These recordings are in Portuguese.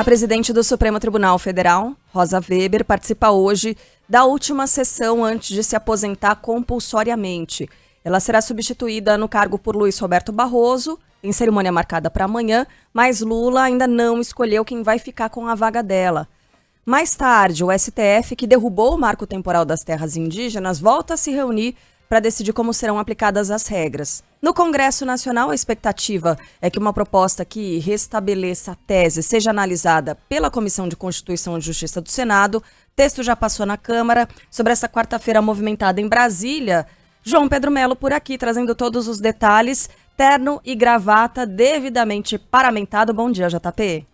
A presidente do Supremo Tribunal Federal, Rosa Weber, participa hoje da última sessão antes de se aposentar compulsoriamente. Ela será substituída no cargo por Luiz Roberto Barroso, em cerimônia marcada para amanhã, mas Lula ainda não escolheu quem vai ficar com a vaga dela. Mais tarde, o STF, que derrubou o marco temporal das terras indígenas, volta a se reunir para decidir como serão aplicadas as regras. No Congresso Nacional, a expectativa é que uma proposta que restabeleça a tese seja analisada pela Comissão de Constituição e Justiça do Senado. O texto já passou na Câmara. Sobre essa quarta-feira movimentada em Brasília, João Pedro Melo por aqui, trazendo todos os detalhes. Terno e gravata devidamente paramentado. Bom dia, JP.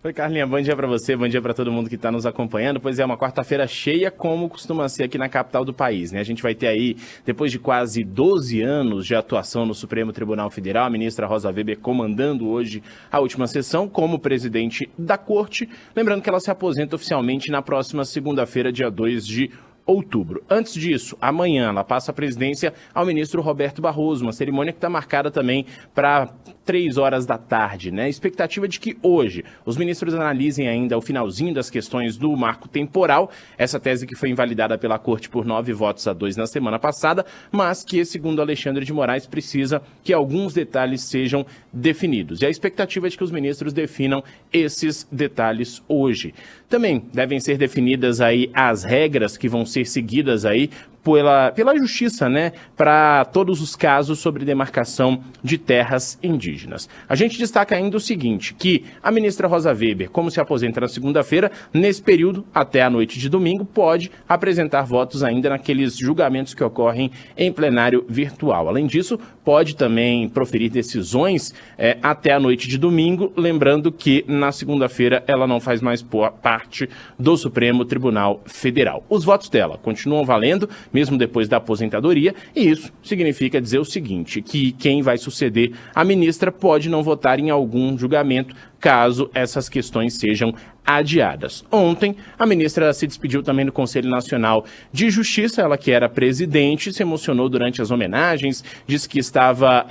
Oi, Carlinha, bom dia para você, bom dia para todo mundo que está nos acompanhando. Pois é, uma quarta-feira cheia, como costuma ser aqui na capital do país, né? A gente vai ter aí, depois de quase 12 anos de atuação no Supremo Tribunal Federal, a ministra Rosa Weber comandando hoje a última sessão como presidente da corte. Lembrando que ela se aposenta oficialmente na próxima segunda-feira, dia 2 de outubro. Antes disso, amanhã ela passa a presidência ao ministro Roberto Barroso, uma cerimônia que está marcada também para 3 horas da tarde, né? A expectativa de que hoje os ministros analisem ainda o finalzinho das questões do marco temporal, essa tese que foi invalidada pela corte por 9-2 na semana passada, mas que, segundo Alexandre de Moraes, precisa que alguns detalhes sejam definidos. E a expectativa é de que os ministros definam esses detalhes hoje. Também devem ser definidas aí as regras que vão ser seguidas aí pela justiça, né, para todos os casos sobre demarcação de terras indígenas. A gente destaca ainda o seguinte, que a ministra Rosa Weber, como se aposenta na segunda-feira, nesse período, até a noite de domingo, pode apresentar votos ainda naqueles julgamentos que ocorrem em plenário virtual. Além disso, pode também proferir decisões até a noite de domingo, lembrando que na segunda-feira ela não faz mais parte do Supremo Tribunal Federal. Os votos dela continuam valendo, mesmo depois da aposentadoria, e isso significa dizer o seguinte, que quem vai suceder a ministra pode não votar em algum julgamento, caso essas questões sejam adiadas. Ontem, a ministra se despediu também do Conselho Nacional de Justiça, ela que era presidente, se emocionou durante as homenagens, disse que estava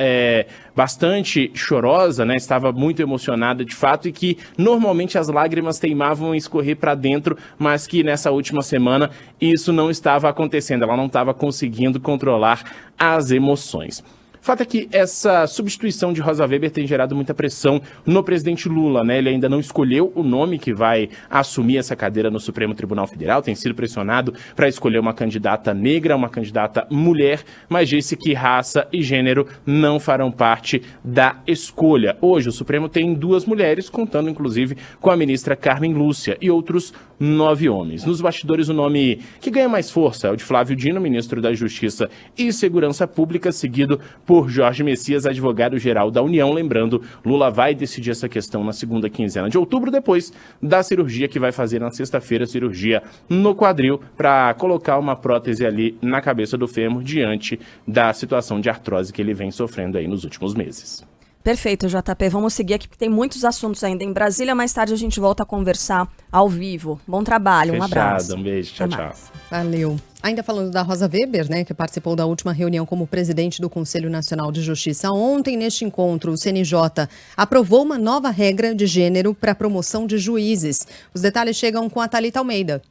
bastante chorosa, né? Estava muito emocionada de fato e que normalmente as lágrimas teimavam em escorrer para dentro, mas que nessa última semana isso não estava acontecendo, ela não estava conseguindo controlar as emoções. O fato é que essa substituição de Rosa Weber tem gerado muita pressão no presidente Lula, né? Ele ainda não escolheu o nome que vai assumir essa cadeira no Supremo Tribunal Federal, tem sido pressionado para escolher uma candidata negra, uma candidata mulher, mas disse que raça e gênero não farão parte da escolha. Hoje o Supremo tem 2 mulheres, contando inclusive com a ministra Carmen Lúcia e outros 9 homens. Nos bastidores, o nome que ganha mais força é o de Flávio Dino, ministro da Justiça e Segurança Pública, seguido por Jorge Messias, advogado-geral da União. Lembrando, Lula vai decidir essa questão na segunda quinzena de outubro, depois da cirurgia que vai fazer na sexta-feira, cirurgia no quadril, para colocar uma prótese ali na cabeça do fêmur, diante da situação de artrose que ele vem sofrendo aí nos últimos meses. Perfeito, JP. Vamos seguir aqui, porque tem muitos assuntos ainda em Brasília. Mais tarde a gente volta a conversar ao vivo. Bom trabalho, um abraço. Um beijo, tchau, tchau. Valeu. Ainda falando da Rosa Weber, né, que participou da última reunião como presidente do Conselho Nacional de Justiça. Ontem, neste encontro, o CNJ aprovou uma nova regra de gênero para a promoção de juízes. Os detalhes chegam com a Thalita Almeida.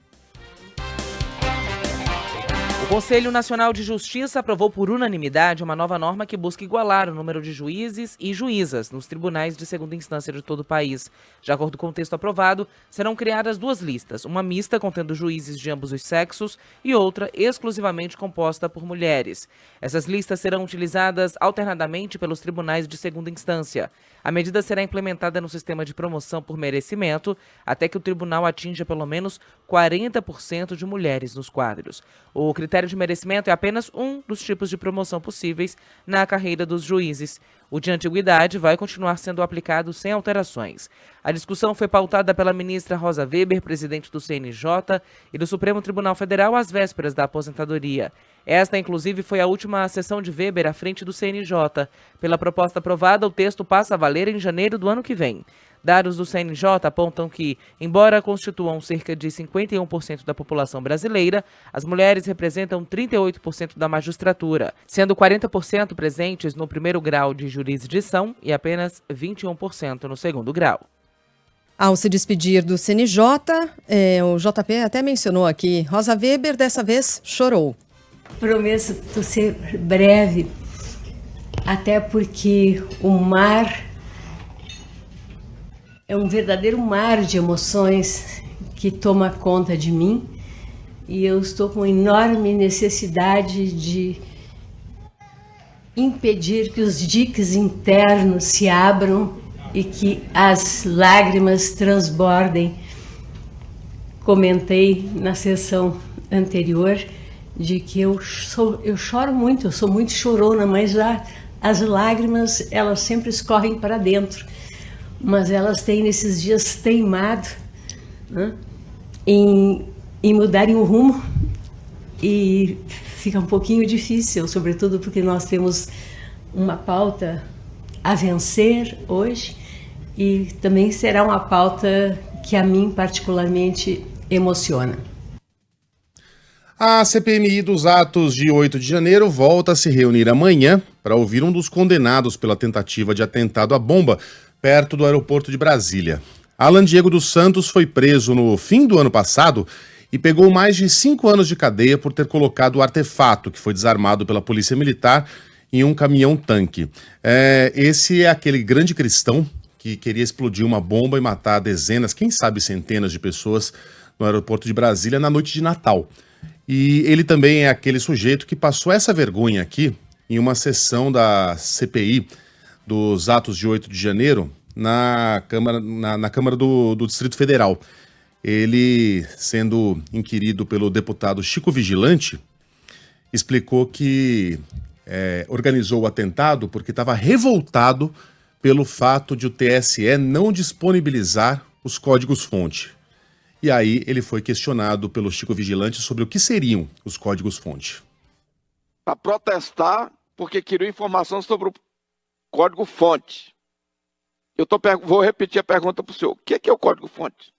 O Conselho Nacional de Justiça aprovou por unanimidade uma nova norma que busca igualar o número de juízes e juízas nos tribunais de segunda instância de todo o país. De acordo com o texto aprovado, serão criadas 2 listas, uma mista contendo juízes de ambos os sexos e outra exclusivamente composta por mulheres. Essas listas serão utilizadas alternadamente pelos tribunais de segunda instância. A medida será implementada no sistema de promoção por merecimento até que o tribunal atinja pelo menos 40% de mulheres nos quadros. O critério de merecimento é apenas um dos tipos de promoção possíveis na carreira dos juízes. O de antiguidade vai continuar sendo aplicado sem alterações. A discussão foi pautada pela ministra Rosa Weber, presidente do CNJ e do Supremo Tribunal Federal, às vésperas da aposentadoria. Esta, inclusive, foi a última sessão de Weber à frente do CNJ. Pela proposta aprovada, o texto passa a valer em janeiro do ano que vem. Dados do CNJ apontam que, embora constituam cerca de 51% da população brasileira, as mulheres representam 38% da magistratura, sendo 40% presentes no primeiro grau de jurisdição e apenas 21% no segundo grau. Ao se despedir do CNJ, o JP até mencionou aqui, Rosa Weber dessa vez chorou. Prometo ser breve, até porque o mar é um verdadeiro mar de emoções que toma conta de mim e eu estou com enorme necessidade de impedir que os diques internos se abram e que as lágrimas transbordem. Comentei na sessão anterior de que eu choro muito, eu sou muito chorona, mas as lágrimas elas sempre escorrem para dentro. Mas elas têm nesses dias teimado, né, em mudarem o rumo e fica um pouquinho difícil, sobretudo porque nós temos uma pauta a vencer hoje e também será uma pauta que a mim particularmente emociona. A CPMI dos atos de 8 de janeiro volta a se reunir amanhã para ouvir um dos condenados pela tentativa de atentado à bomba perto do aeroporto de Brasília. Alan Diego dos Santos foi preso no fim do ano passado e pegou mais de 5 anos de cadeia por ter colocado o artefato que foi desarmado pela Polícia Militar em um caminhão-tanque. Esse é aquele grande cristão que queria explodir uma bomba e matar dezenas, quem sabe centenas de pessoas no aeroporto de Brasília na noite de Natal. E ele também é aquele sujeito que passou essa vergonha aqui em uma sessão da CPI dos atos de 8 de janeiro na Câmara do Distrito Federal. Ele, sendo inquirido pelo deputado Chico Vigilante, explicou que organizou o atentado porque estava revoltado pelo fato de o TSE não disponibilizar os códigos-fonte. E aí ele foi questionado pelo Chico Vigilante sobre o que seriam os códigos-fonte. Para protestar porque queriam informação sobre o código-fonte. Vou repetir a pergunta para o senhor. O que é o código-fonte?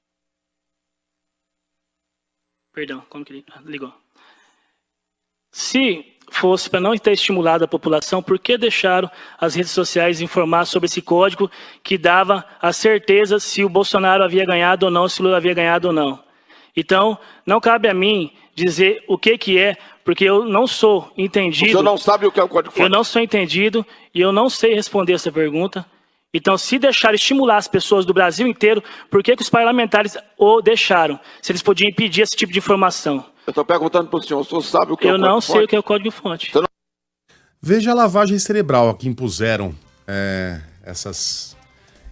Perdão, como que ele ligou? Se fosse para não ter estimulado a população, por que deixaram as redes sociais informar sobre esse código que dava a certeza se o Bolsonaro havia ganhado ou não, se o Lula havia ganhado ou não? Então, não cabe a mim dizer o que é, porque eu não sou entendido. O senhor não sabe o que é o código-fonte? Eu não sou entendido e eu não sei responder essa pergunta. Então, se deixar estimular as pessoas do Brasil inteiro, por que os parlamentares o deixaram? Se eles podiam impedir esse tipo de informação. Eu estou perguntando para o senhor sabe o que é o código-fonte? Eu não sei o que é o código-fonte. Veja a lavagem cerebral a que impuseram essas,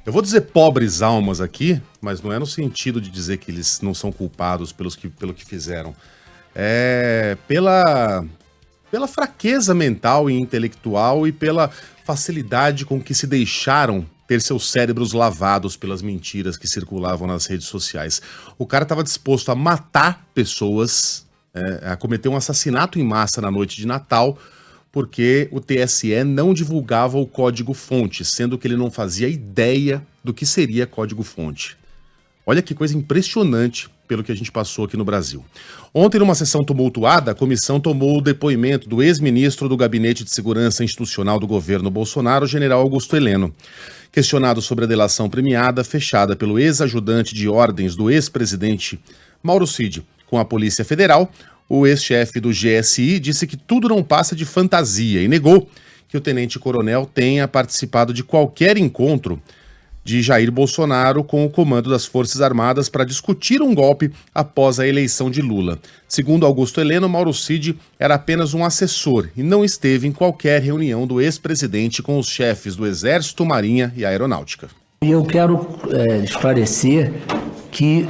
eu vou dizer pobres almas aqui, mas não é no sentido de dizer que eles não são culpados pelo que fizeram. É pela fraqueza mental e intelectual e pela facilidade com que se deixaram ter seus cérebros lavados pelas mentiras que circulavam nas redes sociais. O cara estava disposto a matar pessoas, a cometer um assassinato em massa na noite de Natal, porque o TSE não divulgava o código-fonte, sendo que ele não fazia ideia do que seria código-fonte. Olha que coisa impressionante pelo que a gente passou aqui no Brasil. Ontem, numa sessão tumultuada, a comissão tomou o depoimento do ex-ministro do Gabinete de Segurança Institucional do governo Bolsonaro, general Augusto Heleno. Questionado sobre a delação premiada fechada pelo ex-ajudante de ordens do ex-presidente Mauro Cid com a Polícia Federal, o ex-chefe do GSI disse que tudo não passa de fantasia e negou que o tenente-coronel tenha participado de qualquer encontro de Jair Bolsonaro com o comando das Forças Armadas para discutir um golpe após a eleição de Lula. Segundo Augusto Heleno, Mauro Cid era apenas um assessor e não esteve em qualquer reunião do ex-presidente com os chefes do Exército, Marinha e Aeronáutica. Eu quero esclarecer que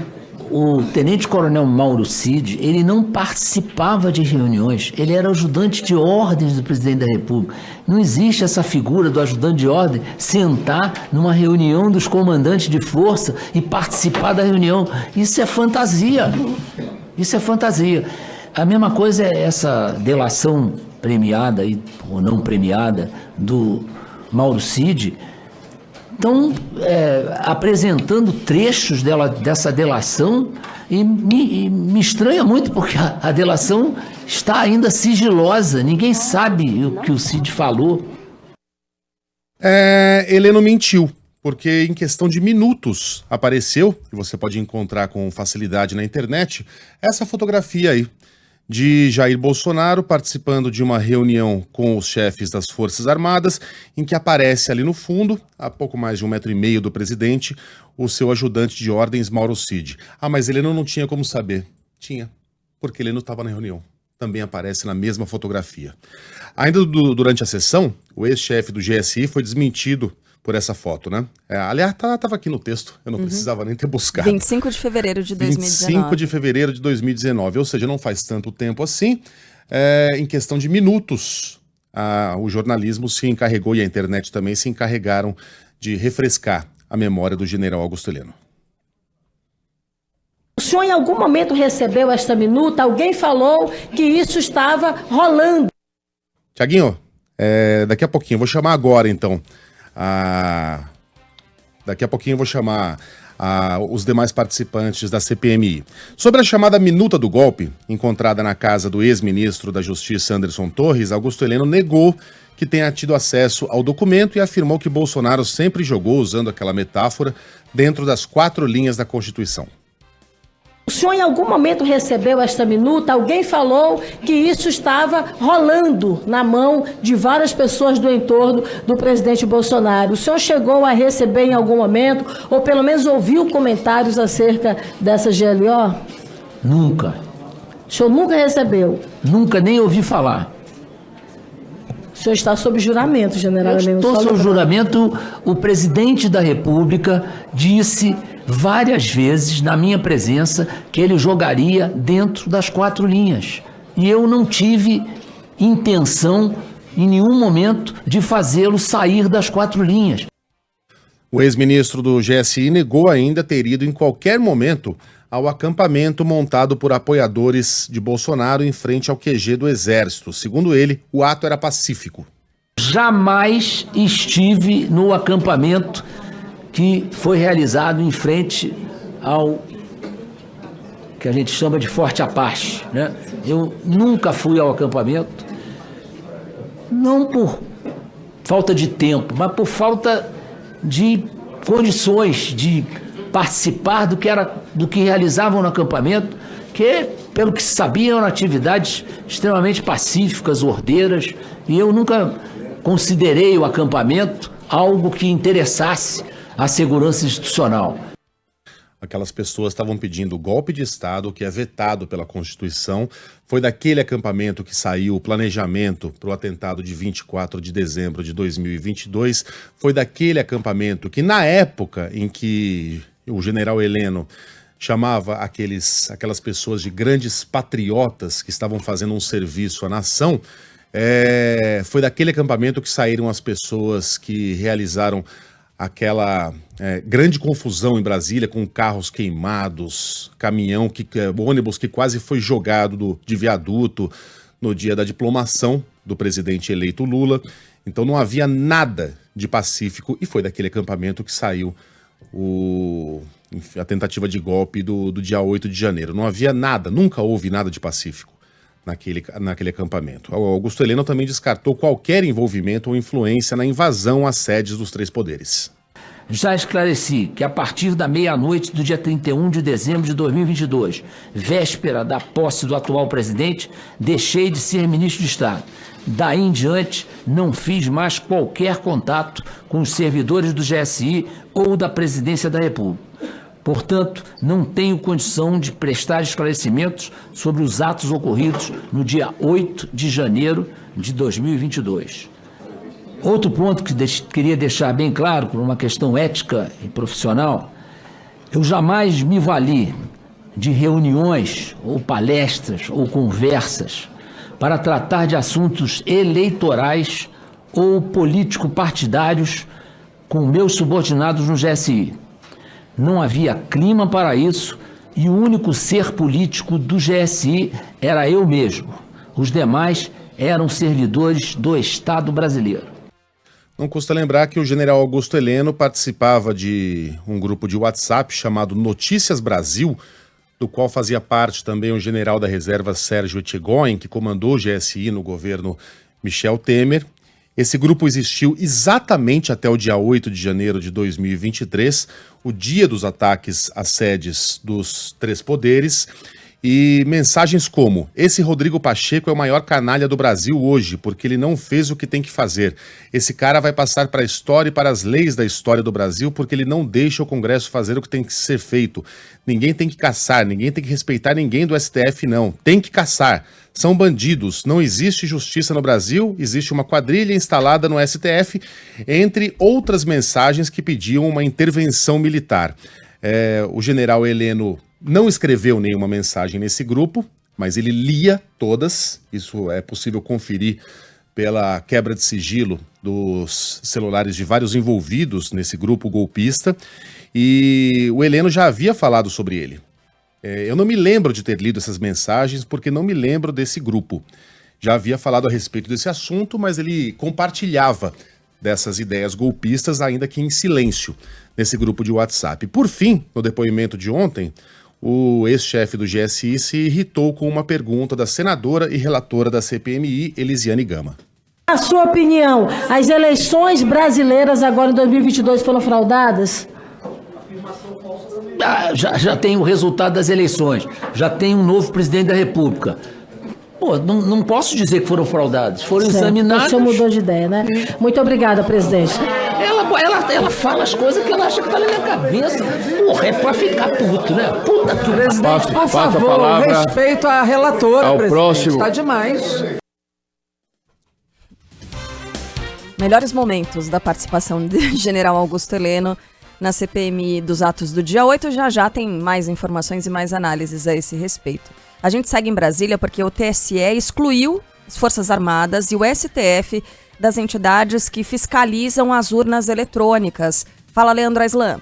o tenente-coronel Mauro Cid, ele não participava de reuniões, ele era ajudante de ordens do presidente da República. Não existe essa figura do ajudante de ordem sentar numa reunião dos comandantes de força e participar da reunião. Isso é fantasia. Isso é fantasia. A mesma coisa é essa delação premiada ou não premiada do Mauro Cid. Estão apresentando trechos dessa delação e me estranha muito porque a delação está ainda sigilosa, ninguém sabe o que o Cid falou. Heleno mentiu, porque em questão de minutos apareceu, e você pode encontrar com facilidade na internet, essa fotografia aí de Jair Bolsonaro participando de uma reunião com os chefes das Forças Armadas, em que aparece ali no fundo, a pouco mais de 1,5 metro do presidente, o seu ajudante de ordens, Mauro Cid. Ah, mas Heleno não tinha como saber. Tinha, porque Heleno estava na reunião. Também aparece na mesma fotografia. Ainda durante a sessão, o ex-chefe do GSI foi desmentido por essa foto, né? Aliás, estava aqui no texto, eu não precisava nem ter buscado. 25 de fevereiro de 2019. 25 de fevereiro de 2019, ou seja, não faz tanto tempo assim. Em questão de minutos, o jornalismo se encarregou e a internet também se encarregaram de refrescar a memória do general Augusto Heleno. O senhor em algum momento recebeu esta minuta? Alguém falou que isso estava rolando. Tiaguinho, daqui a pouquinho, eu vou chamar agora então. Daqui a pouquinho eu vou chamar os demais participantes da CPMI. Sobre a chamada minuta do golpe, encontrada na casa do ex-ministro da Justiça Anderson Torres, Augusto Heleno negou que tenha tido acesso ao documento e afirmou que Bolsonaro sempre jogou, usando aquela metáfora, dentro das 4 linhas da Constituição. O senhor em algum momento recebeu esta minuta? Alguém falou que isso estava rolando na mão de várias pessoas do entorno do presidente Bolsonaro. O senhor chegou a receber em algum momento, ou pelo menos ouviu comentários acerca dessa GLO? Nunca. O senhor nunca recebeu? Nunca nem ouvi falar. O senhor está sob juramento, general Heleno. Estou sob juramento. O presidente da República disse várias vezes, na minha presença, que ele jogaria dentro das 4 linhas. E eu não tive intenção, em nenhum momento, de fazê-lo sair das 4 linhas. O ex-ministro do GSI negou ainda ter ido em qualquer momento ao acampamento montado por apoiadores de Bolsonaro em frente ao QG do Exército. Segundo ele, o ato era pacífico. Jamais estive no acampamento que foi realizado em frente ao que a gente chama de Forte Apache, né? Eu nunca fui ao acampamento, não por falta de tempo, mas por falta de condições de participar do que realizavam no acampamento, que, pelo que se sabia, eram atividades extremamente pacíficas, ordeiras, e eu nunca considerei o acampamento algo que interessasse a segurança institucional. Aquelas pessoas estavam pedindo golpe de Estado, que é vetado pela Constituição. Foi daquele acampamento que saiu o planejamento para o atentado de 24 de dezembro de 2022. Foi daquele acampamento que, na época em que o general Heleno chamava aquelas pessoas de grandes patriotas que estavam fazendo um serviço à nação, foi daquele acampamento que saíram as pessoas que realizaram aquela grande confusão em Brasília, com carros queimados, ônibus que quase foi jogado de viaduto no dia da diplomação do presidente eleito Lula. Então não havia nada de pacífico, e foi daquele acampamento que saiu a tentativa de golpe do dia 8 de janeiro. Não havia nada, nunca houve nada de pacífico naquele acampamento. O Augusto Heleno também descartou qualquer envolvimento ou influência na invasão às sedes dos 3 poderes. Já esclareci que a partir da meia-noite do dia 31 de dezembro de 2022, véspera da posse do atual presidente, deixei de ser ministro de Estado. Daí em diante, não fiz mais qualquer contato com os servidores do GSI ou da Presidência da República. Portanto, não tenho condição de prestar esclarecimentos sobre os atos ocorridos no dia 8 de janeiro de 2022. Outro ponto que queria deixar bem claro, por uma questão ética e profissional, eu jamais me vali de reuniões ou palestras ou conversas para tratar de assuntos eleitorais ou político-partidários com meus subordinados no GSI. Não havia clima para isso e o único ser político do GSI era eu mesmo. Os demais eram servidores do Estado brasileiro. Não custa lembrar que o general Augusto Heleno participava de um grupo de WhatsApp chamado Notícias Brasil, do qual fazia parte também o general da reserva Sérgio Etchegoyen, que comandou o GSI no governo Michel Temer. Esse grupo existiu exatamente até o dia 8 de janeiro de 2023, o dia dos ataques às sedes dos três poderes, e mensagens como: esse Rodrigo Pacheco é o maior canalha do Brasil hoje, porque ele não fez o que tem que fazer. Esse cara vai passar para a história e para as leis da história do Brasil, porque ele não deixa o Congresso fazer o que tem que ser feito. Ninguém tem que caçar, ninguém tem que respeitar ninguém do STF, não. Tem que caçar. São bandidos. Não existe justiça no Brasil, existe uma quadrilha instalada no STF, entre outras mensagens que pediam uma intervenção militar. O general Heleno não escreveu nenhuma mensagem nesse grupo, mas ele lia todas. Isso é possível conferir pela quebra de sigilo dos celulares de vários envolvidos nesse grupo golpista. E o Heleno já havia falado sobre ele. Eu não me lembro de ter lido essas mensagens porque não me lembro desse grupo. Já havia falado a respeito desse assunto, mas ele compartilhava dessas ideias golpistas, ainda que em silêncio, nesse grupo de WhatsApp. Por fim, no depoimento de ontem, o ex-chefe do GSI se irritou com uma pergunta da senadora e relatora da CPMI, Elisiane Gama. Na sua opinião, as eleições brasileiras agora em 2022 foram fraudadas? Já tem o resultado das eleições, já tem um novo presidente da República. Pô, não posso dizer que foram fraudados, foram examinados. O senhor mudou de ideia, né? Muito obrigada, presidente. Ela fala as coisas que ela acha que tá na minha cabeça. Porra, é pra ficar puto, né? Puta que presidente, por favor, respeito à relatora, ao presidente. Próximo. Tá demais. Melhores momentos da participação de General Augusto Heleno na CPMI dos atos do dia 8. Já tem mais informações e mais análises a esse respeito. A gente segue em Brasília porque o TSE excluiu as Forças Armadas e o STF das entidades que fiscalizam as urnas eletrônicas. Fala, Leandro Aislan.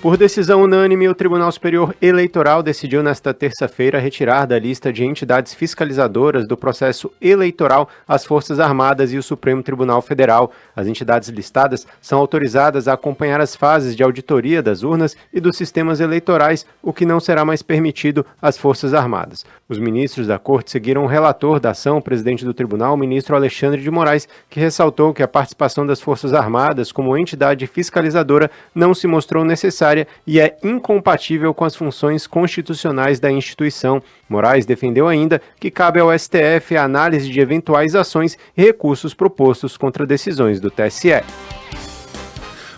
Por decisão unânime, o Tribunal Superior Eleitoral decidiu nesta terça-feira retirar da lista de entidades fiscalizadoras do processo eleitoral as Forças Armadas e o Supremo Tribunal Federal. As entidades listadas são autorizadas a acompanhar as fases de auditoria das urnas e dos sistemas eleitorais, o que não será mais permitido às Forças Armadas. Os ministros da Corte seguiram o relator da ação, o presidente do tribunal, o ministro Alexandre de Moraes, que ressaltou que a participação das Forças Armadas como entidade fiscalizadora não se mostrou necessária e é incompatível com as funções constitucionais da instituição. Moraes defendeu ainda que cabe ao STF a análise de eventuais ações e recursos propostos contra decisões do TSE.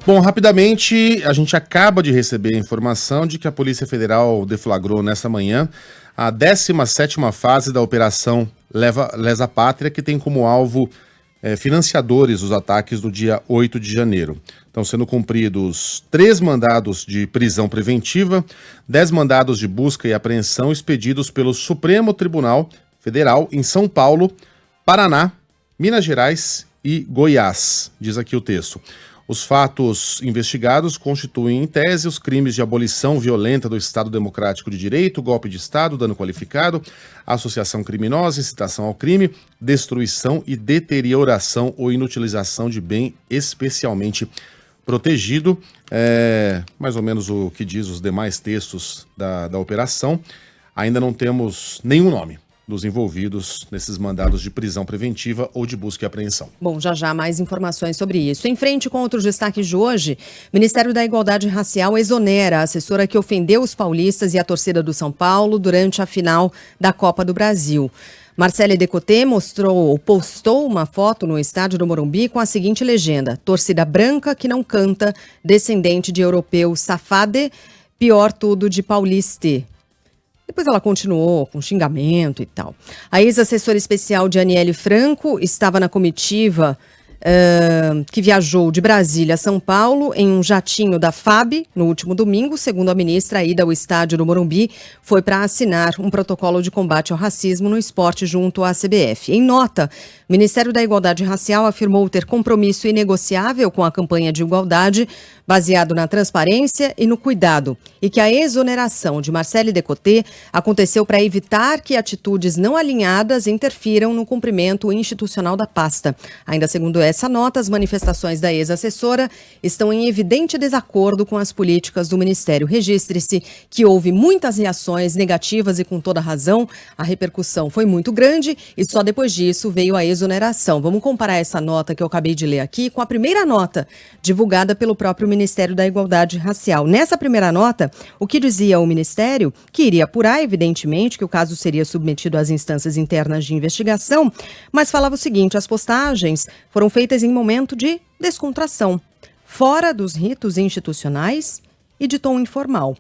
Bom, rapidamente, a gente acaba de receber a informação de que a Polícia Federal deflagrou nesta manhã a 17ª fase da Operação Lesa Pátria, que tem como alvo financiadores dos ataques do dia 8 de janeiro. Estão sendo cumpridos 3 mandados de prisão preventiva, 10 mandados de busca e apreensão expedidos pelo Supremo Tribunal Federal em São Paulo, Paraná, Minas Gerais e Goiás, diz aqui o texto. Os fatos investigados constituem, em tese, os crimes de abolição violenta do Estado Democrático de Direito, golpe de Estado, dano qualificado, associação criminosa, incitação ao crime, destruição e deterioração ou inutilização de bem especialmente protegido. Mais ou menos o que diz os demais textos da operação. Ainda não temos nenhum nome dos envolvidos nesses mandados de prisão preventiva ou de busca e apreensão. Bom, já mais informações sobre isso. Em frente com outros destaques de hoje, o Ministério da Igualdade Racial exonera a assessora que ofendeu os paulistas e a torcida do São Paulo durante a final da Copa do Brasil. Marcele Decoté postou uma foto no estádio do Morumbi com a seguinte legenda: torcida branca que não canta, descendente de europeu safade, pior tudo de pauliste. Depois ela continuou com xingamento e tal. A ex-assessora especial de Aniele Franco estava na comitiva que viajou de Brasília a São Paulo em um jatinho da FAB no último domingo. Segundo a ministra, a ida ao estádio do Morumbi foi para assinar um protocolo de combate ao racismo no esporte junto à CBF. Em nota, o Ministério da Igualdade Racial afirmou ter compromisso inegociável com a campanha de igualdade, baseado na transparência e no cuidado, e que a exoneração de Marcele Decoté aconteceu para evitar que atitudes não alinhadas interfiram no cumprimento institucional da pasta. Ainda segundo essa nota, as manifestações da ex-assessora estão em evidente desacordo com as políticas do Ministério. Registre-se que houve muitas reações negativas e com toda razão. A repercussão foi muito grande e só depois disso veio a exoneração. Vamos comparar essa nota que eu acabei de ler aqui com a primeira nota divulgada pelo próprio Ministério da Igualdade Racial. Nessa primeira nota, o que dizia o Ministério? Que iria apurar, evidentemente, que o caso seria submetido às instâncias internas de investigação, mas falava o seguinte: as postagens foram feitas em momento de descontração, fora dos ritos institucionais e de tom informal.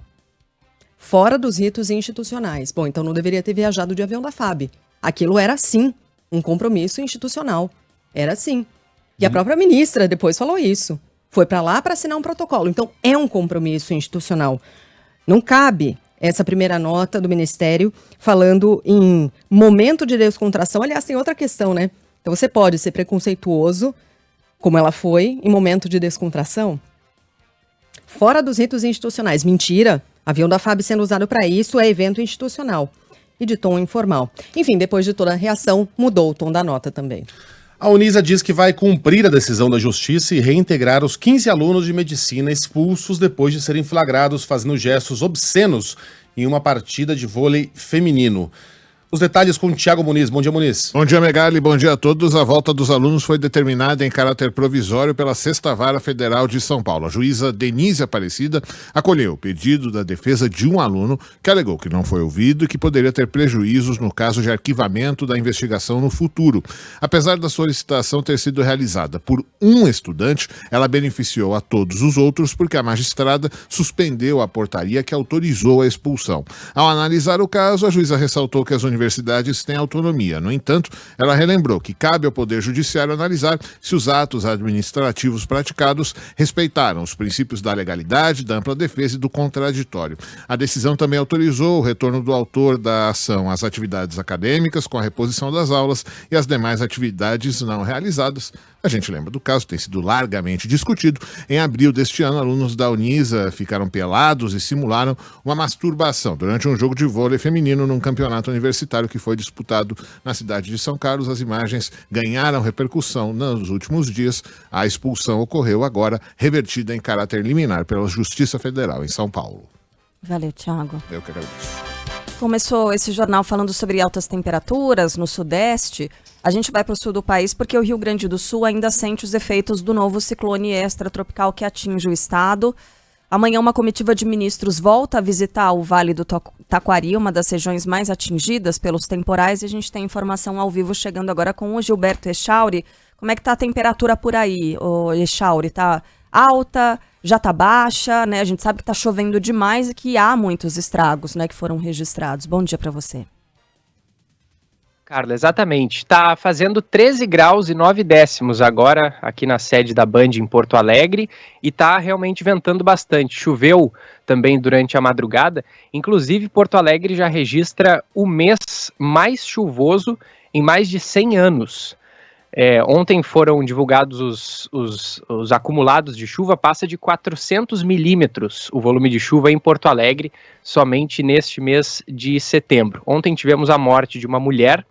Fora dos ritos institucionais. Bom, então não deveria ter viajado de avião da FAB. Aquilo era, sim, um compromisso institucional. Era sim. E a própria ministra depois falou isso. Foi para lá para assinar um protocolo. Então, é um compromisso institucional. Não cabe essa primeira nota do Ministério falando em momento de descontração. Aliás, tem outra questão, né? Então, você pode ser preconceituoso, como ela foi, em momento de descontração. Fora dos ritos institucionais. Mentira. Avião da FAB sendo usado para isso é evento institucional. E de tom informal. Enfim, depois de toda a reação, mudou o tom da nota também. A Unisa diz que vai cumprir a decisão da Justiça e reintegrar os 15 alunos de medicina expulsos depois de serem flagrados fazendo gestos obscenos em uma partida de vôlei feminino. Os detalhes com o Thiago Muniz. Bom dia, Muniz. Bom dia, Megali. Bom dia a todos. A volta dos alunos foi determinada em caráter provisório pela 6ª Vara Federal de São Paulo. A juíza Denise Aparecida acolheu o pedido da defesa de um aluno que alegou que não foi ouvido e que poderia ter prejuízos no caso de arquivamento da investigação no futuro. Apesar da solicitação ter sido realizada por um estudante, ela beneficiou a todos os outros porque a magistrada suspendeu a portaria que autorizou a expulsão. Ao analisar o caso, a juíza ressaltou que as universidades têm autonomia. No entanto, ela relembrou que cabe ao Poder Judiciário analisar se os atos administrativos praticados respeitaram os princípios da legalidade, da ampla defesa e do contraditório. A decisão também autorizou o retorno do autor da ação às atividades acadêmicas, com a reposição das aulas e as demais atividades não realizadas. A gente lembra do caso, tem sido largamente discutido. Em abril deste ano, alunos da Unisa ficaram pelados e simularam uma masturbação durante um jogo de vôlei feminino num campeonato universitário que foi disputado na cidade de São Carlos. As imagens ganharam repercussão nos últimos dias. A expulsão ocorreu agora, revertida em caráter liminar pela Justiça Federal em São Paulo. Valeu, Thiago. Eu que agradeço. Começou esse jornal falando sobre altas temperaturas no Sudeste. A gente vai para o sul do país porque o Rio Grande do Sul ainda sente os efeitos do novo ciclone extratropical que atinge o estado. Amanhã uma comitiva de ministros volta a visitar o Vale do Taquari, uma das regiões mais atingidas pelos temporais. E a gente tem informação ao vivo chegando agora com o Gilberto Echauri. Como é que está a temperatura por aí, Echauri? Está alta? Já está baixa, né? A gente sabe que está chovendo demais e que há muitos estragos, né, que foram registrados. Bom dia para você. Carla, exatamente. Está fazendo 13 graus e 9 décimos agora aqui na sede da Band em Porto Alegre e está realmente ventando bastante. Choveu também durante a madrugada. Inclusive, Porto Alegre já registra o mês mais chuvoso em mais de 100 anos. Ontem foram divulgados os acumulados de chuva, passa de 400 milímetros o volume de chuva em Porto Alegre, somente neste mês de setembro. Ontem tivemos a morte de uma mulher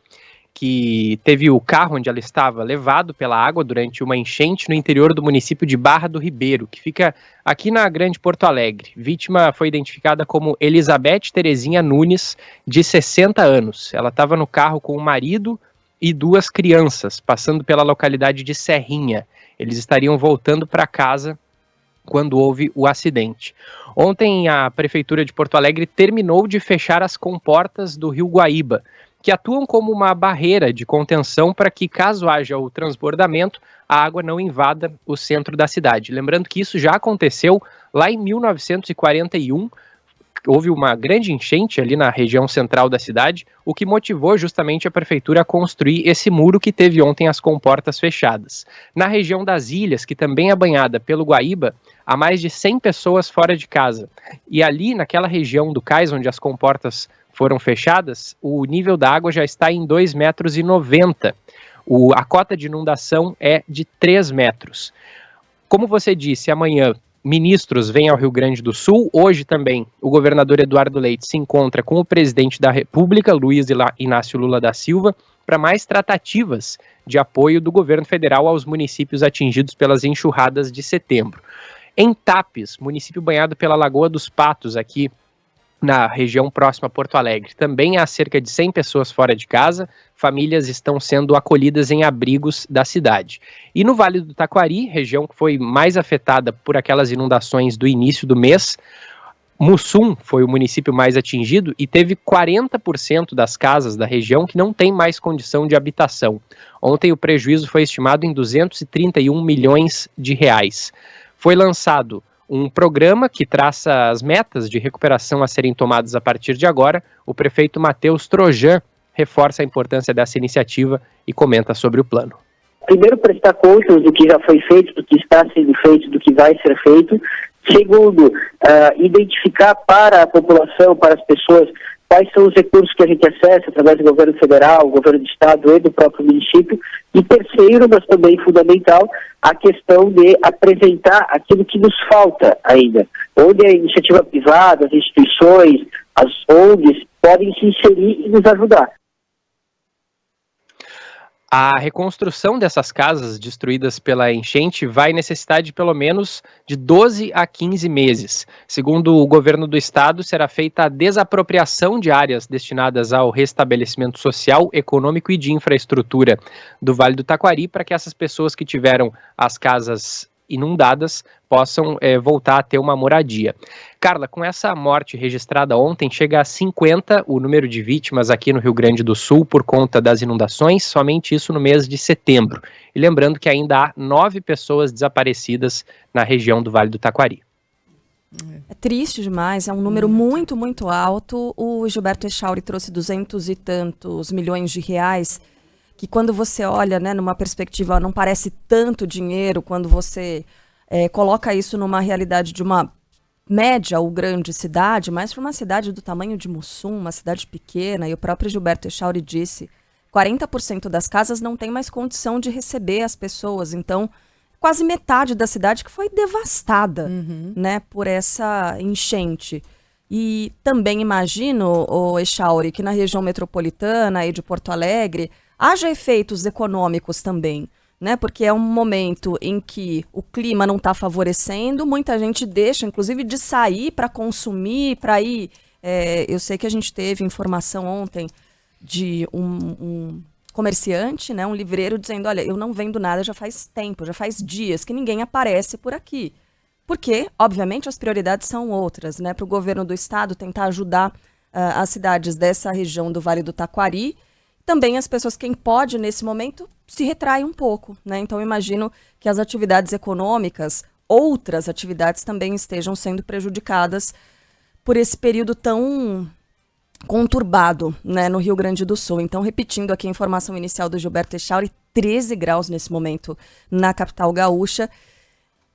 que teve o carro onde ela estava levado pela água durante uma enchente no interior do município de Barra do Ribeiro, que fica aqui na Grande Porto Alegre. Vítima foi identificada como Elizabeth Terezinha Nunes, de 60 anos. Ela estava no carro com o marido e 2 crianças, passando pela localidade de Serrinha. Eles estariam voltando para casa quando houve o acidente. Ontem, a Prefeitura de Porto Alegre terminou de fechar as comportas do Rio Guaíba, que atuam como uma barreira de contenção para que, caso haja o transbordamento, a água não invada o centro da cidade. Lembrando que isso já aconteceu lá em 1941, houve uma grande enchente ali na região central da cidade, o que motivou justamente a prefeitura a construir esse muro que teve ontem as comportas fechadas. Na região das Ilhas, que também é banhada pelo Guaíba, há mais de 100 pessoas fora de casa. E ali, naquela região do cais onde as comportas foram fechadas, o nível da água já está em 2,90 metros. A cota de inundação é de 3 metros. Como você disse, amanhã ministros vêm ao Rio Grande do Sul. Hoje também o governador Eduardo Leite se encontra com o presidente da República, Luiz Inácio Lula da Silva, para mais tratativas de apoio do governo federal aos municípios atingidos pelas enxurradas de setembro. Em Tapes, município banhado pela Lagoa dos Patos, aqui na região próxima a Porto Alegre, também há cerca de 100 pessoas fora de casa, famílias estão sendo acolhidas em abrigos da cidade. E no Vale do Taquari, região que foi mais afetada por aquelas inundações do início do mês, Mussum foi o município mais atingido e teve 40% das casas da região que não tem mais condição de habitação. Ontem o prejuízo foi estimado em 231 milhões de reais. Foi lançado um programa que traça as metas de recuperação a serem tomadas a partir de agora. O prefeito Matheus Trojan reforça a importância dessa iniciativa e comenta sobre o plano. Primeiro, prestar contas do que já foi feito, do que está sendo feito, do que vai ser feito. Segundo, identificar para a população, para as pessoas, quais são os recursos que a gente acessa através do governo federal, governo do estado e do próprio município. E terceiro, mas também fundamental, a questão de apresentar aquilo que nos falta ainda. Onde a iniciativa privada, as instituições, as ONGs podem se inserir e nos ajudar. A reconstrução dessas casas destruídas pela enchente vai necessitar de pelo menos de 12 a 15 meses. Segundo o governo do estado, será feita a desapropriação de áreas destinadas ao restabelecimento social, econômico e de infraestrutura do Vale do Taquari, para que essas pessoas que tiveram as casas inundadas possam voltar a ter uma moradia. Carla, com essa morte registrada ontem, chega a 50 o número de vítimas aqui no Rio Grande do Sul por conta das inundações, somente isso no mês de setembro. E lembrando que ainda há 9 pessoas desaparecidas na região do Vale do Taquari. É triste demais, é um número muito, muito alto. O Gilberto Echauri trouxe 200 e tantos milhões de reais, que quando você olha, né, numa perspectiva, não parece tanto dinheiro, quando você coloca isso numa realidade de uma média ou grande cidade, mas para uma cidade do tamanho de Mussum, uma cidade pequena, e o próprio Gilberto Echauri disse, 40% das casas não tem mais condição de receber as pessoas, então quase metade da cidade que foi devastada, né, por essa enchente. E também imagino, o Echauri, que na região metropolitana aí de Porto Alegre, haja efeitos econômicos também, né? Porque é um momento em que o clima não está favorecendo, muita gente deixa, inclusive, de sair para consumir, para ir. Eu sei que a gente teve informação ontem de um comerciante, né, um livreiro, dizendo, olha, eu não vendo nada já faz tempo, já faz dias que ninguém aparece por aqui. Porque, obviamente, as prioridades são outras, né? Para o governo do estado tentar ajudar as cidades dessa região do Vale do Taquari. Também as pessoas, quem pode nesse momento, se retrai um pouco, né? Então, imagino que as atividades econômicas, outras atividades também estejam sendo prejudicadas por esse período tão conturbado, né, no Rio Grande do Sul. Então, repetindo aqui a informação inicial do Gilberto Echauri, 13 graus nesse momento na capital gaúcha.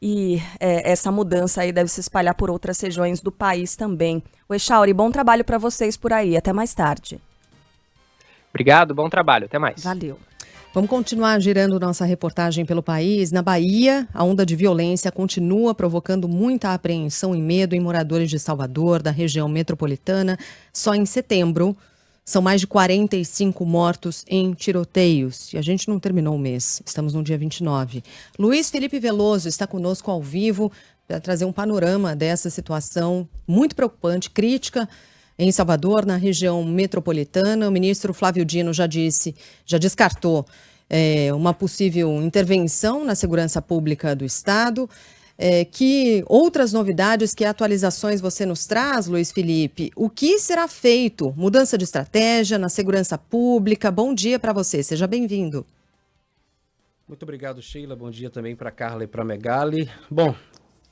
E essa mudança aí deve se espalhar por outras regiões do país também. O Echauri, bom trabalho para vocês por aí. Até mais tarde. Obrigado, bom trabalho, até mais. Valeu. Vamos continuar girando nossa reportagem pelo país. Na Bahia, a onda de violência continua provocando muita apreensão e medo em moradores de Salvador, da região metropolitana. Só em setembro, são mais de 45 mortos em tiroteios. E a gente não terminou o mês, estamos no dia 29. Luiz Felipe Veloso está conosco ao vivo para trazer um panorama dessa situação muito preocupante, crítica, em Salvador, na região metropolitana. O ministro Flávio Dino já descartou uma possível intervenção na segurança pública do Estado. Que outras novidades, que atualizações você nos traz, Luiz Felipe? O que será feito? Mudança de estratégia na segurança pública? Bom dia para você, seja bem-vindo. Muito obrigado, Sheila. Bom dia também para Carla e para Megali. Bom,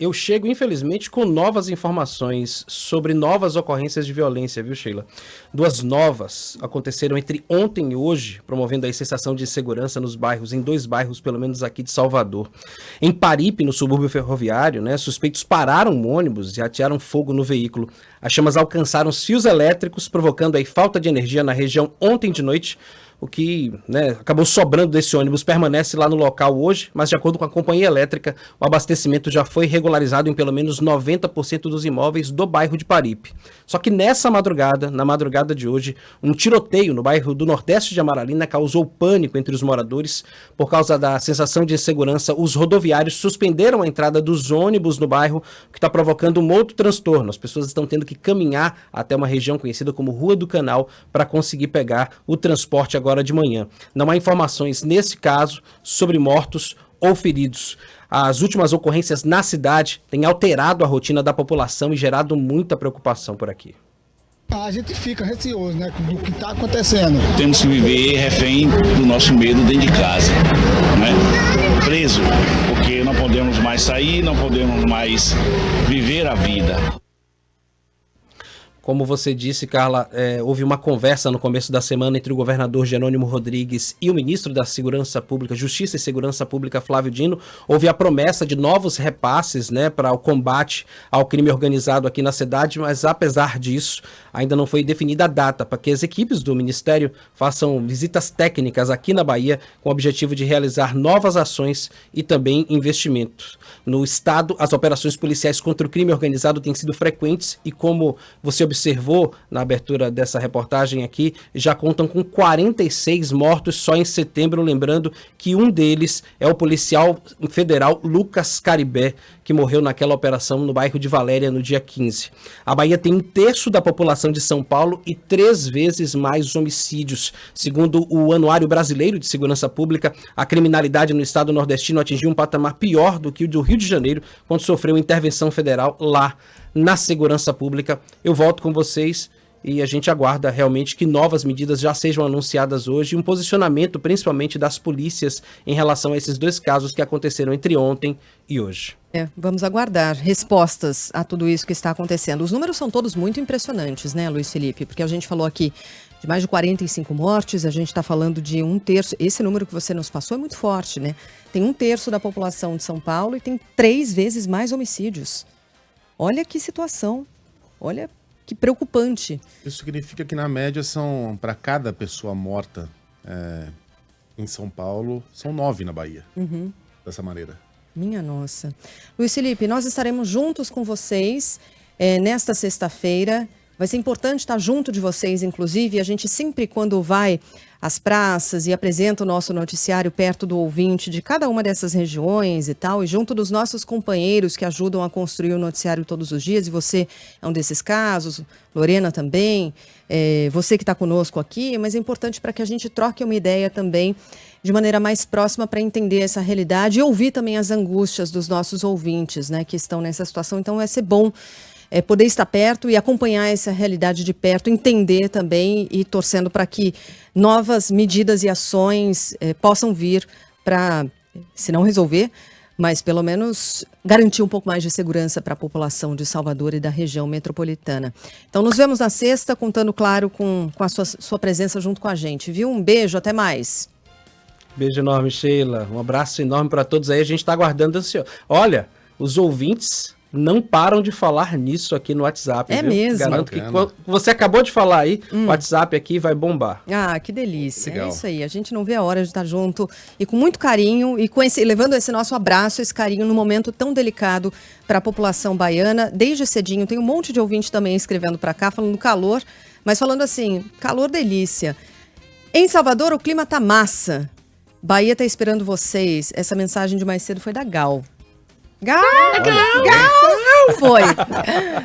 eu chego, infelizmente, com novas informações sobre novas ocorrências de violência, viu, Sheila? 2 novas aconteceram entre ontem e hoje, promovendo a sensação de insegurança nos bairros, em 2 bairros, pelo menos aqui de Salvador. Em Paripe, no subúrbio ferroviário, né, suspeitos pararam um ônibus e atearam fogo no veículo. As chamas alcançaram os fios elétricos, provocando aí falta de energia na região ontem de noite. O que, né, acabou sobrando desse ônibus permanece lá no local hoje, mas de acordo com a companhia elétrica, o abastecimento já foi regularizado em pelo menos 90% dos imóveis do bairro de Paripe. Só que nessa madrugada, na madrugada de hoje, um tiroteio no bairro do Nordeste de Amaralina causou pânico entre os moradores. Por causa da sensação de insegurança, os rodoviários suspenderam a entrada dos ônibus no bairro, o que está provocando um outro transtorno. As pessoas estão tendo que caminhar até uma região conhecida como Rua do Canal para conseguir pegar o transporte agora de manhã. Não há informações, nesse caso, sobre mortos ou feridos. As últimas ocorrências na cidade têm alterado a rotina da população e gerado muita preocupação por aqui. A gente fica receoso, né, do que está acontecendo. Temos que viver refém do nosso medo dentro de casa, né? Preso, porque não podemos mais sair, não podemos mais viver a vida. Como você disse, Carla, houve uma conversa no começo da semana entre o governador Jerônimo Rodrigues e o ministro da Segurança Pública, Justiça e Segurança Pública, Flávio Dino. Houve a promessa de novos repasses, né, para o combate ao crime organizado aqui na cidade, mas apesar disso, ainda não foi definida a data para que as equipes do Ministério façam visitas técnicas aqui na Bahia com o objetivo de realizar novas ações e também investimentos. No estado, as operações policiais contra o crime organizado têm sido frequentes e, como você observou na abertura dessa reportagem aqui, já contam com 46 mortos só em setembro, lembrando que um deles é o policial federal Lucas Caribé, que morreu naquela operação no bairro de Valéria no dia 15. A Bahia tem 1/3 da população de São Paulo e 3 vezes mais homicídios. Segundo o Anuário Brasileiro de Segurança Pública, a criminalidade no estado nordestino atingiu um patamar pior do que o do Rio de Janeiro, quando sofreu intervenção federal lá na segurança pública. Eu volto com vocês e a gente aguarda realmente que novas medidas já sejam anunciadas hoje, um posicionamento principalmente das polícias em relação a esses 2 casos que aconteceram entre ontem e hoje. Vamos aguardar respostas a tudo isso que está acontecendo. Os números são todos muito impressionantes, né, Luiz Felipe? Porque a gente falou aqui de mais de 45 mortes, a gente está falando de 1/3. Esse número que você nos passou é muito forte, né? Tem 1/3 da população de São Paulo e tem 3 vezes mais homicídios. Olha que situação, olha que preocupante. Isso significa que, na média, para cada pessoa morta em São Paulo, são 9 na Bahia, dessa maneira. Minha nossa. Luiz Felipe, nós estaremos juntos com vocês nesta sexta-feira. Vai ser importante estar junto de vocês, inclusive. A gente sempre, quando vai às praças e apresenta o nosso noticiário perto do ouvinte de cada uma dessas regiões e tal, e junto dos nossos companheiros que ajudam a construir o noticiário todos os dias, e você é um desses casos, Lorena também, você que está conosco aqui, mas é importante para que a gente troque uma ideia também de maneira mais próxima para entender essa realidade e ouvir também as angústias dos nossos ouvintes, né, que estão nessa situação. Então vai ser bom poder estar perto e acompanhar essa realidade de perto, entender também e torcendo para que novas medidas e ações possam vir para, se não resolver, mas pelo menos garantir um pouco mais de segurança para a população de Salvador e da região metropolitana. Então nos vemos na sexta, contando, claro, com a sua presença junto com a gente, viu? Um beijo, até mais. Beijo enorme, Sheila. Um abraço enorme para todos aí. A gente está aguardando. Olha, os ouvintes não param de falar nisso aqui no WhatsApp. É viu? mesmo. Garanto que você acabou de falar aí, o WhatsApp aqui vai bombar. Ah, que delícia. Legal. É isso aí. A gente não vê a hora de estar junto e com muito carinho e levando esse nosso abraço, esse carinho num momento tão delicado para a população baiana. Desde cedinho, tem um monte de ouvinte também escrevendo para cá, falando do calor, mas falando assim, calor delícia. Em Salvador, o clima tá massa. Bahia tá esperando vocês. Essa mensagem de mais cedo foi da Gal. Gal! Foi.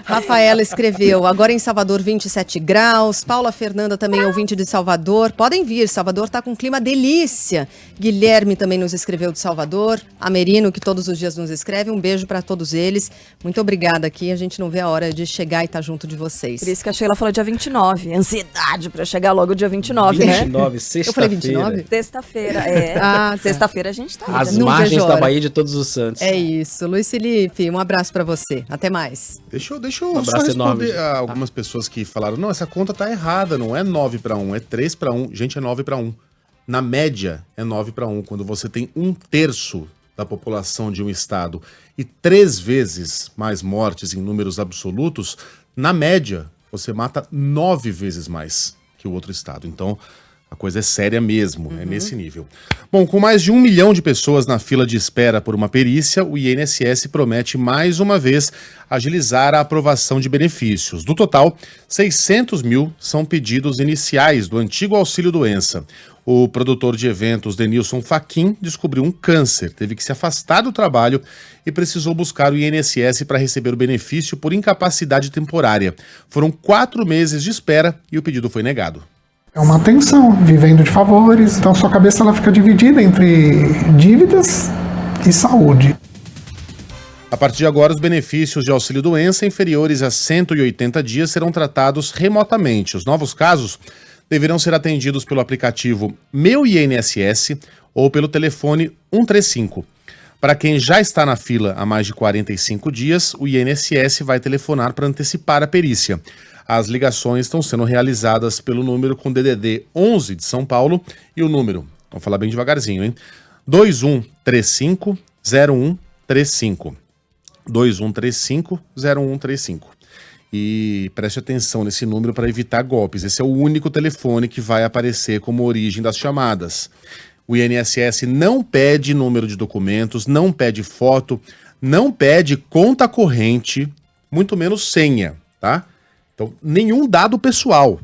Rafaela escreveu, agora em Salvador 27 graus. Paula Fernanda também, ouvinte de Salvador. Podem vir, Salvador tá com clima delícia. Guilherme também nos escreveu de Salvador. Amerino, que todos os dias nos escreve. Um beijo para todos eles. Muito obrigada aqui. A gente não vê a hora de chegar e estar junto de vocês. Por isso que a Sheila falou dia 29. Ansiedade para chegar logo dia 29, né? 29, sexta-feira. Eu falei 29? Sexta-feira, tá. Sexta-feira a gente tá. As margens da Bahia de Todos os Santos. É isso. Luiz Felipe, um abraço para você. Até mais. Deixa eu só responder a algumas pessoas que falaram, não, essa conta tá errada, não é 9-1, é 3-1. Gente, é 9-1. Na média, é 9-1. Quando você tem 1/3 da população de um estado e 3 vezes mais mortes em números absolutos, Na média, você mata 9 vezes mais que o outro estado. Então, a coisa é séria mesmo, é nesse nível. Bom, com mais de 1 milhão de pessoas na fila de espera por uma perícia, o INSS promete mais uma vez agilizar a aprovação de benefícios. Do total, 600 mil são pedidos iniciais do antigo auxílio-doença. O produtor de eventos Denilson Fachin descobriu um câncer, teve que se afastar do trabalho e precisou buscar o INSS para receber o benefício por incapacidade temporária. Foram 4 meses de espera e o pedido foi negado. É uma tensão, vivendo de favores, então sua cabeça ela fica dividida entre dívidas e saúde. A partir de agora, os benefícios de auxílio-doença inferiores a 180 dias serão tratados remotamente. Os novos casos deverão ser atendidos pelo aplicativo Meu INSS ou pelo telefone 135. Para quem já está na fila há mais de 45 dias, o INSS vai telefonar para antecipar a perícia. As ligações estão sendo realizadas pelo número com DDD 11 de São Paulo e o número, vamos falar bem devagarzinho, hein? 2135-0135. 2135-0135. E preste atenção nesse número para evitar golpes. Esse é o único telefone que vai aparecer como origem das chamadas. O INSS não pede número de documentos, não pede foto, não pede conta corrente, muito menos senha, tá? Então, nenhum dado pessoal.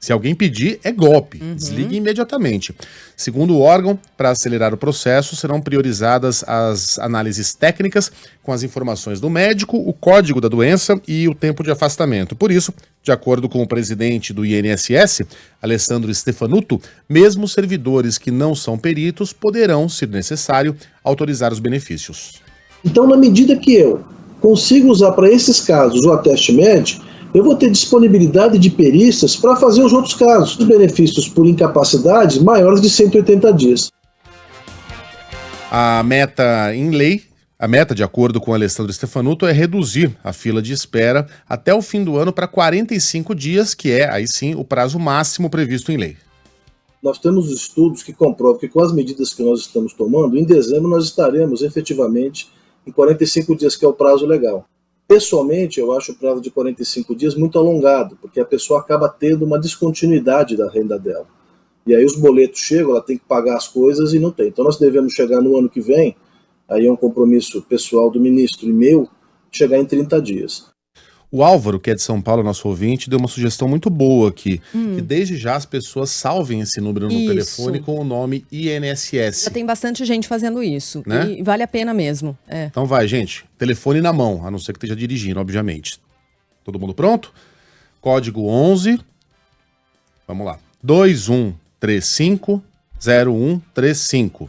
Se alguém pedir, é golpe. Desligue imediatamente. Segundo o órgão, para acelerar o processo, serão priorizadas as análises técnicas com as informações do médico, o código da doença e o tempo de afastamento. Por isso, de acordo com o presidente do INSS, Alessandro Stefanuto, mesmo servidores que não são peritos poderão, se necessário, autorizar os benefícios. Então, na medida que eu consigo usar para esses casos o ateste médico, eu vou ter disponibilidade de perícias para fazer os outros casos, os benefícios por incapacidade maiores de 180 dias. A meta em lei, de acordo com Alessandro Stefanuto, é reduzir a fila de espera até o fim do ano para 45 dias, que é, aí sim, o prazo máximo previsto em lei. Nós temos estudos que comprovam que com as medidas que nós estamos tomando, em dezembro nós estaremos efetivamente em 45 dias, que é o prazo legal. Pessoalmente, eu acho o prazo de 45 dias muito alongado, porque a pessoa acaba tendo uma descontinuidade da renda dela. E aí os boletos chegam, ela tem que pagar as coisas e não tem. Então nós devemos chegar no ano que vem, aí é um compromisso pessoal do ministro e meu, chegar em 30 dias. O Álvaro, que é de São Paulo, nosso ouvinte, deu uma sugestão muito boa aqui, que desde já as pessoas salvem esse número no telefone com o nome INSS. Já tem bastante gente fazendo isso, né? E vale a pena mesmo. Então vai, gente, telefone na mão, a não ser que esteja dirigindo, obviamente. Todo mundo pronto? Código 11, vamos lá, 2135-0135.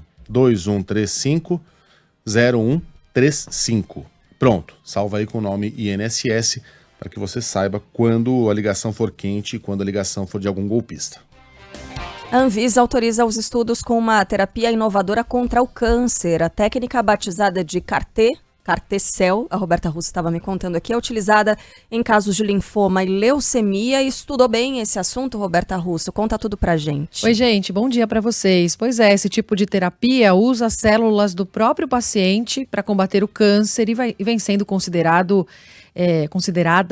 2135-0135. Pronto, salva aí com o nome INSS para que você saiba quando a ligação for quente e quando a ligação for de algum golpista. A Anvisa autoriza os estudos com uma terapia inovadora contra o câncer. A técnica batizada de CAR-T-cell, a Roberta Russo estava me contando aqui, é utilizada em casos de linfoma e leucemia. Estudou bem esse assunto, Roberta Russo? Conta tudo pra gente. Oi, gente, bom dia para vocês. Pois é, esse tipo de terapia usa células do próprio paciente para combater o câncer e vem sendo considerada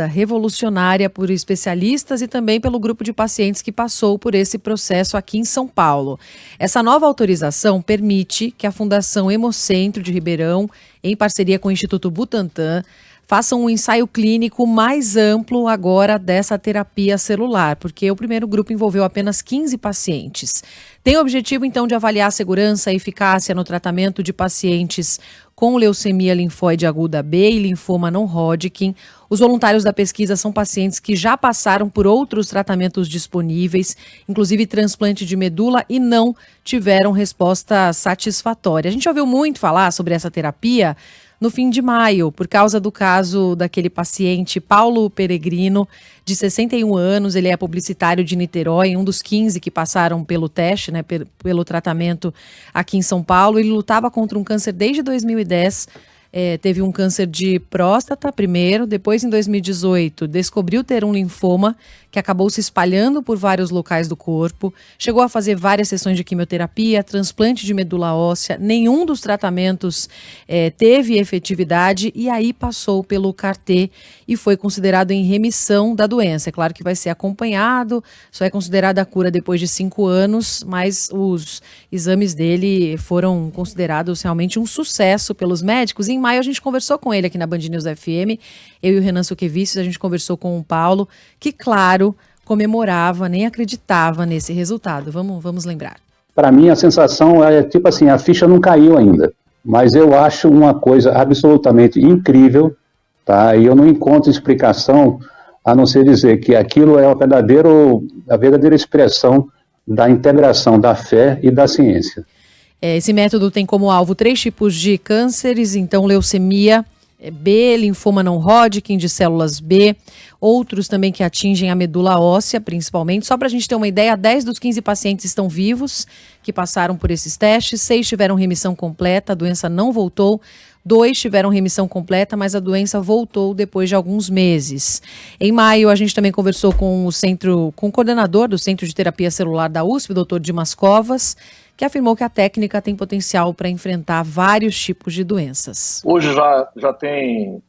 revolucionária por especialistas e também pelo grupo de pacientes que passou por esse processo aqui em São Paulo. Essa nova autorização permite que a Fundação Hemocentro de Ribeirão, em parceria com o Instituto Butantan, façam um ensaio clínico mais amplo agora dessa terapia celular, porque o primeiro grupo envolveu apenas 15 pacientes. Tem o objetivo, então, de avaliar a segurança e eficácia no tratamento de pacientes com leucemia linfóide aguda B e linfoma não Hodgkin. Os voluntários da pesquisa são pacientes que já passaram por outros tratamentos disponíveis, inclusive transplante de medula, e não tiveram resposta satisfatória. A gente ouviu muito falar sobre essa terapia no fim de maio, por causa do caso daquele paciente Paulo Peregrino, de 61 anos, ele é publicitário de Niterói, um dos 15 que passaram pelo teste, né, pelo tratamento aqui em São Paulo. Ele lutava contra um câncer desde 2010, teve um câncer de próstata primeiro, depois em 2018 descobriu ter um linfoma que acabou se espalhando por vários locais do corpo, chegou a fazer várias sessões de quimioterapia, transplante de medula óssea, nenhum dos tratamentos teve efetividade e aí passou pelo CAR-T e foi considerado em remissão da doença. É claro que vai ser acompanhado, só é considerada a cura depois de 5 anos, mas os exames dele foram considerados realmente um sucesso pelos médicos. Em maio a gente conversou com ele aqui na Band News FM, eu e o Renan Suquevicius, a gente conversou com o Paulo, que claro, comemorava, nem acreditava nesse resultado. Vamos lembrar. Para mim a sensação é tipo assim, a ficha não caiu ainda, mas eu acho uma coisa absolutamente incrível, tá? E eu não encontro explicação a não ser dizer que aquilo é a verdadeira expressão da integração da fé e da ciência. Esse método tem como alvo 3 tipos de cânceres, então leucemia B, linfoma não Hodgkin de células B, outros também que atingem a medula óssea, principalmente. Só para a gente ter uma ideia, 10 dos 15 pacientes estão vivos, que passaram por esses testes, 6 tiveram remissão completa, a doença não voltou, 2 tiveram remissão completa, mas a doença voltou depois de alguns meses. Em maio, a gente também conversou com o coordenador do Centro de Terapia Celular da USP, o Dr. Dimas Covas, que afirmou que a técnica tem potencial para enfrentar vários tipos de doenças. Hoje já tem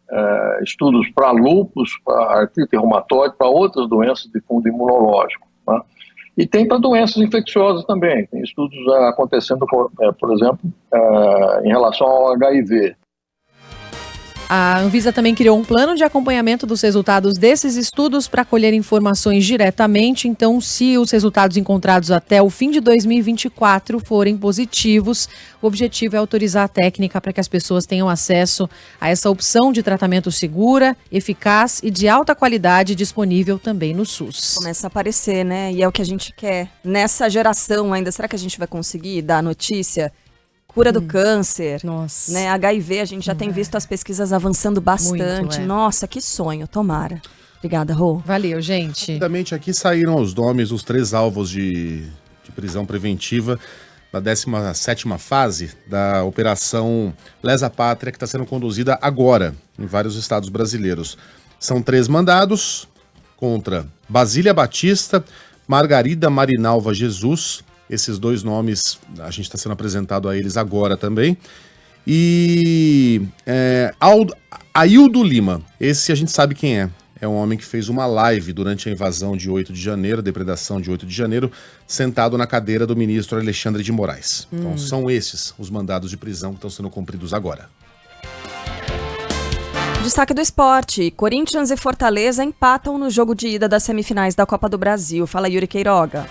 estudos para lúpus, para artrite reumatoide, para outras doenças de fundo imunológico, né? E tem para doenças infecciosas também. Tem estudos acontecendo, por exemplo, em relação ao HIV. A Anvisa também criou um plano de acompanhamento dos resultados desses estudos para colher informações diretamente. Então, se os resultados encontrados até o fim de 2024 forem positivos, o objetivo é autorizar a técnica para que as pessoas tenham acesso a essa opção de tratamento segura, eficaz e de alta qualidade disponível também no SUS. Começa a aparecer, né? E é o que a gente quer. Nessa geração ainda, será que a gente vai conseguir dar a notícia? Cura do câncer, né? HIV, a gente já tem visto as pesquisas avançando bastante. Muito, Nossa, que sonho, tomara. Obrigada, Rô. Valeu, gente. Rapidamente aqui saíram os nomes, os 3 alvos de prisão preventiva da 17ª fase da Operação Lesa Pátria, que está sendo conduzida agora em vários estados brasileiros. São 3 mandados contra Basília Batista, Margarida Marinalva Jesus. Esses 2 nomes, a gente está sendo apresentado a eles agora também. E Aildo Lima, esse a gente sabe quem é. É um homem que fez uma live durante a invasão de 8 de janeiro, a depredação de 8 de janeiro, sentado na cadeira do ministro Alexandre de Moraes. Então são esses os mandados de prisão que estão sendo cumpridos agora. Destaque do esporte. Corinthians e Fortaleza empatam no jogo de ida das semifinais da Copa do Brasil. Fala, Yuri Queiroga.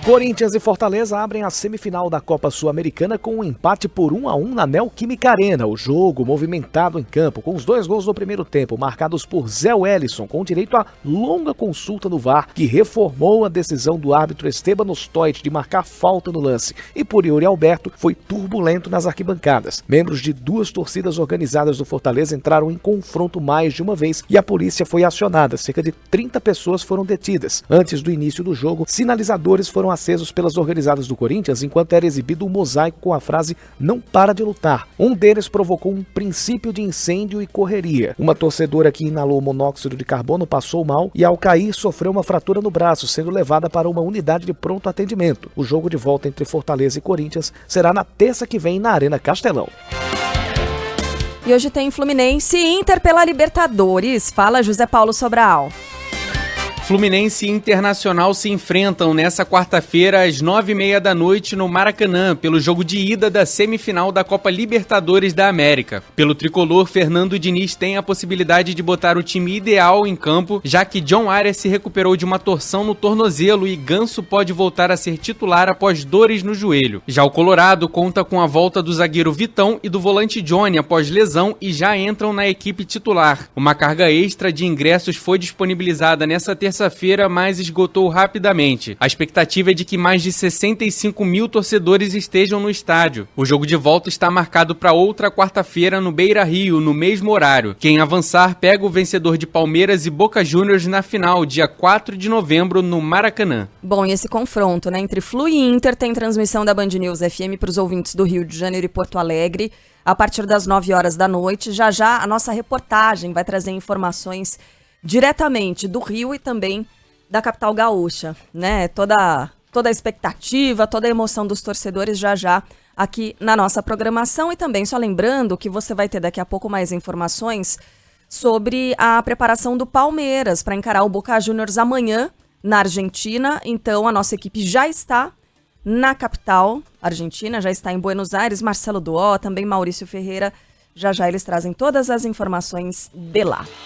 Corinthians e Fortaleza abrem a semifinal da Copa Sul-Americana com um empate por 1-1 na Neoquímica Arena. O jogo movimentado em campo, com os 2 gols no primeiro tempo, marcados por Zé Wellison, com direito a longa consulta no VAR, que reformou a decisão do árbitro Esteban Ostoit de marcar falta no lance. E por Yuri Alberto, foi turbulento nas arquibancadas. Membros de 2 torcidas organizadas do Fortaleza entraram em confronto mais de uma vez e a polícia foi acionada. Cerca de 30 pessoas foram detidas. Antes do início do jogo, sinalizadores foram acesos pelas organizadas do Corinthians enquanto era exibido um mosaico com a frase "Não para de lutar". Um deles provocou um princípio de incêndio e correria. Uma torcedora que inalou monóxido de carbono passou mal e ao cair sofreu uma fratura no braço, sendo levada para uma unidade de pronto atendimento. O jogo de volta entre Fortaleza e Corinthians será na terça que vem na Arena Castelão. E hoje tem Fluminense e Inter pela Libertadores. Fala, José Paulo Sobral. Fluminense e Internacional se enfrentam nessa quarta-feira às 9h30 da noite no Maracanã, pelo jogo de ida da semifinal da Copa Libertadores da América. Pelo tricolor, Fernando Diniz tem a possibilidade de botar o time ideal em campo, já que John Arias se recuperou de uma torção no tornozelo e Ganso pode voltar a ser titular após dores no joelho. Já o Colorado conta com a volta do zagueiro Vitão e do volante Johnny após lesão e já entram na equipe titular. Uma carga extra de ingressos foi disponibilizada nessa terça-feira terça-feira, mas esgotou rapidamente. A expectativa é de que mais de 65 mil torcedores estejam no estádio. O jogo de volta está marcado para outra quarta-feira no Beira-Rio, no mesmo horário. Quem avançar pega o vencedor de Palmeiras e Boca Juniors na final, dia 4 de novembro, no Maracanã. Bom, e esse confronto, né, entre Flu e Inter tem transmissão da Band News FM para os ouvintes do Rio de Janeiro e Porto Alegre, a partir das 9 horas da noite. Já já a nossa reportagem vai trazer informações diretamente do Rio e também da capital gaúcha, né? Toda a expectativa, toda a emoção dos torcedores já já aqui na nossa programação. E também só lembrando que você vai ter daqui a pouco mais informações sobre a preparação do Palmeiras para encarar o Boca Juniors amanhã na Argentina. Então a nossa equipe já está na capital argentina, já está em Buenos Aires. Marcelo Duó, também Maurício Ferreira, já já eles trazem todas as informações de lá.